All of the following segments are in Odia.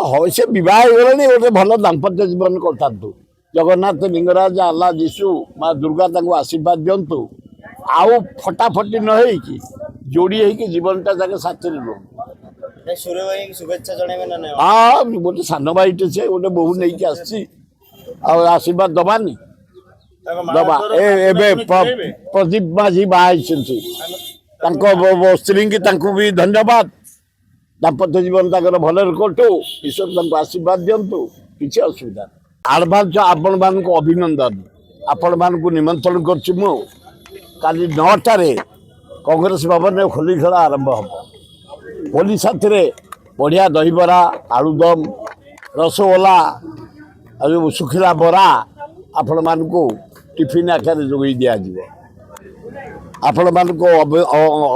ହଁ ସେ ବିବାହ ହେଇଗଲେଣି ଗୋଟେ ଭଲ ଦାମ୍ପତ୍ୟ ଜୀବନ କରିଥାନ୍ତୁ। ଜଗନ୍ନାଥ ଲିଙ୍ଗରାଜ ଆଲ୍ଲା ଯୀଶୁ ମା ଦୁର୍ଗା ତାଙ୍କୁ ଆଶୀର୍ବାଦ ଦିଅନ୍ତୁ। ଆଉ ଫଟାଫଟି ନ ହେଇକି ଯୋଡ଼ି ହେଇକି ଜୀବନଟା ଯାକେ ସାଥିରେ ରୁହନ୍ତୁ। ହଁ ଗୋଟେ ସାନ ଭାଇଟେ ସେ ଗୋଟେ ବୋହୂ ନେଇକି ଆସିଛି ଆଉ ଆଶୀର୍ବାଦ ଦବାନି ଦବା। ଏବେ ପ୍ରଦୀପ ମାଝୀ ବାହା ହେଇଛନ୍ତି ତାଙ୍କ ସ୍ତ୍ରୀକି ତାଙ୍କୁ ବି ଧନ୍ୟବାଦ। ଦାମ୍ପତ୍ୟ ଜୀବନ ତାଙ୍କର ଭଲରେ କଟୁ ଈଶ୍ୱର ତାଙ୍କୁ ଆଶୀର୍ବାଦ ଦିଅନ୍ତୁ। କିଛି ଅସୁବିଧା ନାହିଁ। ଆଡ଼ଭାନ୍ସ ଆପଣମାନଙ୍କୁ ଅଭିନନ୍ଦନ। ଆପଣମାନଙ୍କୁ ନିମନ୍ତ୍ରଣ କରୁଛି ମୁଁ କାଲି 9ଟାରେ କଂଗ୍ରେସ ଭବନରେ ହୋଲି ଖେଳ ଆରମ୍ଭ ହେବ। ହୋଲି ସାଥିରେ ବଢ଼ିଆ ଦହିବରା ଆଳୁଦମ ରସଗୋଲା ଆଉ ଯେଉଁ ଶୁଖିଲା ବରା ଆପଣମାନଙ୍କୁ ଟିଫିନ୍ ଆକାରରେ ଯୋଗାଇ ଦିଆଯିବ। ଆପଣମାନଙ୍କୁ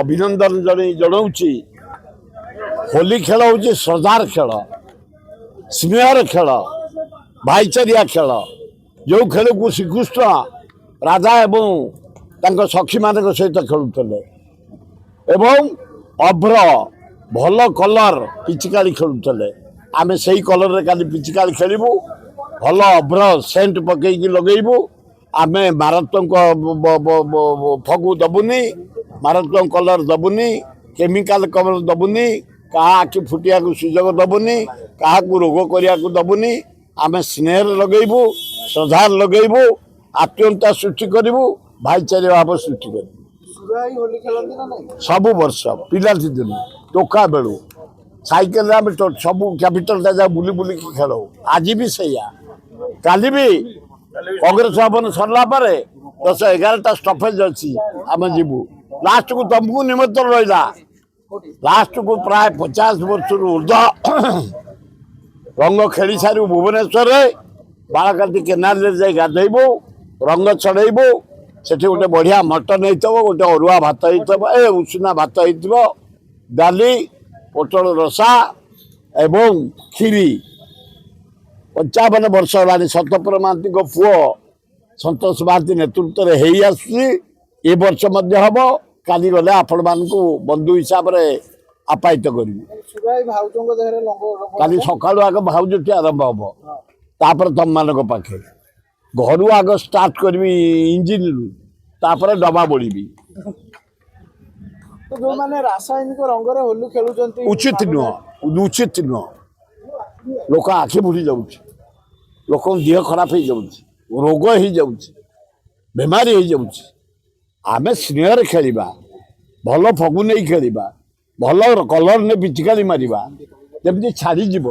ଅଭିନନ୍ଦନ ଜଣାଉଛି। ହୋଲି ଖେଳ ହେଉଛି ଶ୍ରଦ୍ଧାର ଖେଳ, ସ୍ନେହର ଖେଳ, ଭାଇଚାରିଆ ଖେଳ। ଯେଉଁ ଖେଳକୁ ଶ୍ରୀକୃଷ୍ଣ ରାଧା ଏବଂ ତାଙ୍କ ସଖୀମାନଙ୍କ ସହିତ ଖେଳୁଥିଲେ ଏବଂ ଅଭ୍ର ଭଲ କଲର ପିଚିକାଳି ଖେଳୁଥିଲେ। ଆମେ ସେଇ କଲରରେ କାଲି ପିଚିକାଳି ଖେଳିବୁ। ଭଲ ଅଭ୍ର ସେଣ୍ଟ ପକେଇକି ଲଗେଇବୁ। ଆମେ ମାରାତ୍ମକ ଫଗୁ ଦେବୁନି, ମାରାତ୍ମକ କଲର ଦେବୁନି, କେମିକାଲ କଲର ଦେବୁନି, କାହା ଆଖି ଫୁଟିବାକୁ ସୁଯୋଗ ଦେବୁନି, କାହାକୁ ରୋଗ କରିବାକୁ ଦେବୁନି। ଆମେ ସ୍ନେହରେ ଲଗେଇବୁ, ଶ୍ରଦ୍ଧାରେ ଲଗେଇବୁ, ଆତ୍ମୀୟତା ସୃଷ୍ଟି କରିବୁ, ଭାଇଚାରା ଭାବ ସୃଷ୍ଟି କରିବୁ। ସବୁ ବର୍ଷ ପିଲାଟି ଦିନ ଟୋକା ବେଳୁ ସାଇକେଲରେ ଆମେ ସବୁ କ୍ୟାପିଟାଲଟା ଯାଉ ବୁଲି ବୁଲିକି ଖେଳୁ। ଆଜି ବି ସେଇଆ। କାଲି ବି କଂଗ୍ରେସ ଭବନ ସରିଲା ପରେ 10-11ଟା ଷ୍ଟପେଜ ଅଛି ଆମେ ଯିବୁ। ଲାଷ୍ଟକୁ ତମକୁ ନିମନ୍ତ୍ରଣ ରହିଲା। ଲାଷ୍ଟକୁ ପ୍ରାୟ 50 ବର୍ଷରୁ ଉର୍ଦ୍ଧ୍ୱ ରଙ୍ଗ ଖେଳି ସାରିବୁ ଭୁବନେଶ୍ୱରରେ। ବାଳକାଟି କେନାଲରେ ଯାଇ ଗାଧୋଇବୁ, ରଙ୍ଗ ଚଢ଼େଇବୁ। ସେଠି ଗୋଟେ ବଢ଼ିଆ ମଟନ ହେଇଥିବ, ଗୋଟେ ଅରୁଆ ଭାତ ହେଇଥିବ, ଉଷୁନା ଭାତ ହେଇଥିବ, ଡାଲି, ପୋଟଳ ରସା ଏବଂ କ୍ଷୀରି। 55 ବର୍ଷ ହେଲାଣି ସତପର ମହାନ୍ତିଙ୍କ ପୁଅ ସନ୍ତୋଷ ମହାନ୍ତି ନେତୃତ୍ୱରେ ହେଇ ଆସୁଛି। ଏ ବର୍ଷ ମଧ୍ୟ ହେବ। କାଲି ଗଲେ ଆପଣମାନଙ୍କୁ ବନ୍ଧୁ ହିସାବରେ ଆପ୍ୟାୟିତ କରିବି। କାଲି ସକାଳୁ ଆଗ ଭାଉଜଟି ଆରମ୍ଭ ହେବ, ତାପରେ ତମମାନଙ୍କ ପାଖେ। ଘରୁ ଆଗ ଷ୍ଟାର୍ଟ କରିବି ଇଞ୍ଜିନରୁ, ତାପରେ ଡବା ବୋଳିବି। ରାସାୟନିକ ରଙ୍ଗରେ ହୋଲି ଖେଳୁଛନ୍ତି ଉଚିତ ନୁହଁ, ଉଚିତ ନୁହଁ। ଲୋକ ଆଖି ବୁଡ଼ି ଯାଉଛି, ଲୋକଙ୍କ ଦେହ ଖରାପ ହେଇଯାଉଛି, ରୋଗ ହେଇଯାଉଛି, ବେମାରୀ ହେଇଯାଉଛି। ଆମେ ସ୍ନେହରେ ଖେଳିବା, ଭଲ ଫଗୁ ନେଇ ଖେଳିବା, ଭଲ କଲର ନେଇ ପିଚିକାଳି ମାରିବା, ଯେମିତି ଛାଡ଼ିଯିବ।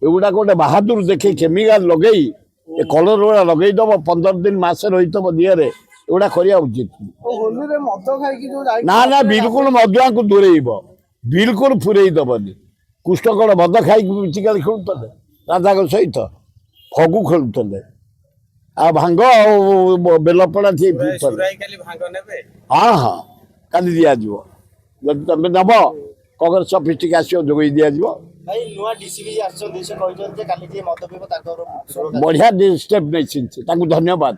ଏଗୁଡ଼ାକ ଗୋଟେ ବାହାଦୁର ଦେଖି କେମିକାଲ ଲଗେଇ ଏ କଲର ଗୁଡ଼ା ଲଗେଇଦବ, 15 ଦିନ ମାସେ ରହିଥିବ ଦିହରେ। ଏଗୁଡ଼ା କରିବା ଉଚିତ ନା। ନା ବିଲକୁଲ ମଦୁଆଙ୍କୁ ଦୂରେଇବ, ବିଲକୁଲ ପୁରେଇ ଦବନି। କୃଷ୍ଣକଣ ମଦ ଖାଇକି ପିଚିକାଳି ଖେଳୁଥିଲେ ରାଧାଙ୍କ ସହିତ? ଫଗୁ ଖେଳୁଥିଲେ ଆଉ ଭାଙ୍ଗ ଆଉ ବେଲପଡ଼ା ହଁ ହଁ କାଲି ଦିଆଯିବ। ଯଦି ତମେ ନେବ କଂଗ୍ରେସ ଅଫିସ ଟିକେ ଆସିବ, ଯୋଗାଇ ଦିଆଯିବ। ବଢ଼ିଆ ଷ୍ଟେପ୍ ନେଇଛନ୍ତି, ତାଙ୍କୁ ଧନ୍ୟବାଦ।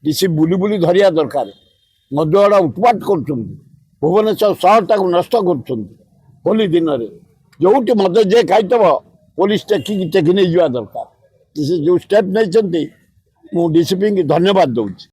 ଡିସି ବୁଲି ବୁଲି ଧରିବା ଦରକାର। ମଦୁଆଡ଼ା ଉତ୍ପାତ କରୁଛନ୍ତି, ଭୁବନେଶ୍ୱର ସହରଟାକୁ ନଷ୍ଟ କରୁଛନ୍ତି। ହୋଲି ଦିନରେ ଯୋଉଠି ମଦ ଯିଏ ଖାଇଥିବ ପୋଲିସ ଟେକି ନେଇଯିବା ଦରକାର। ଯେଉଁ ଷ୍ଟେପ୍ ନେଇଛନ୍ତି ମୁଁ ଡିସିପିଙ୍କୁ ଧନ୍ୟବାଦ ଦେଉଛି।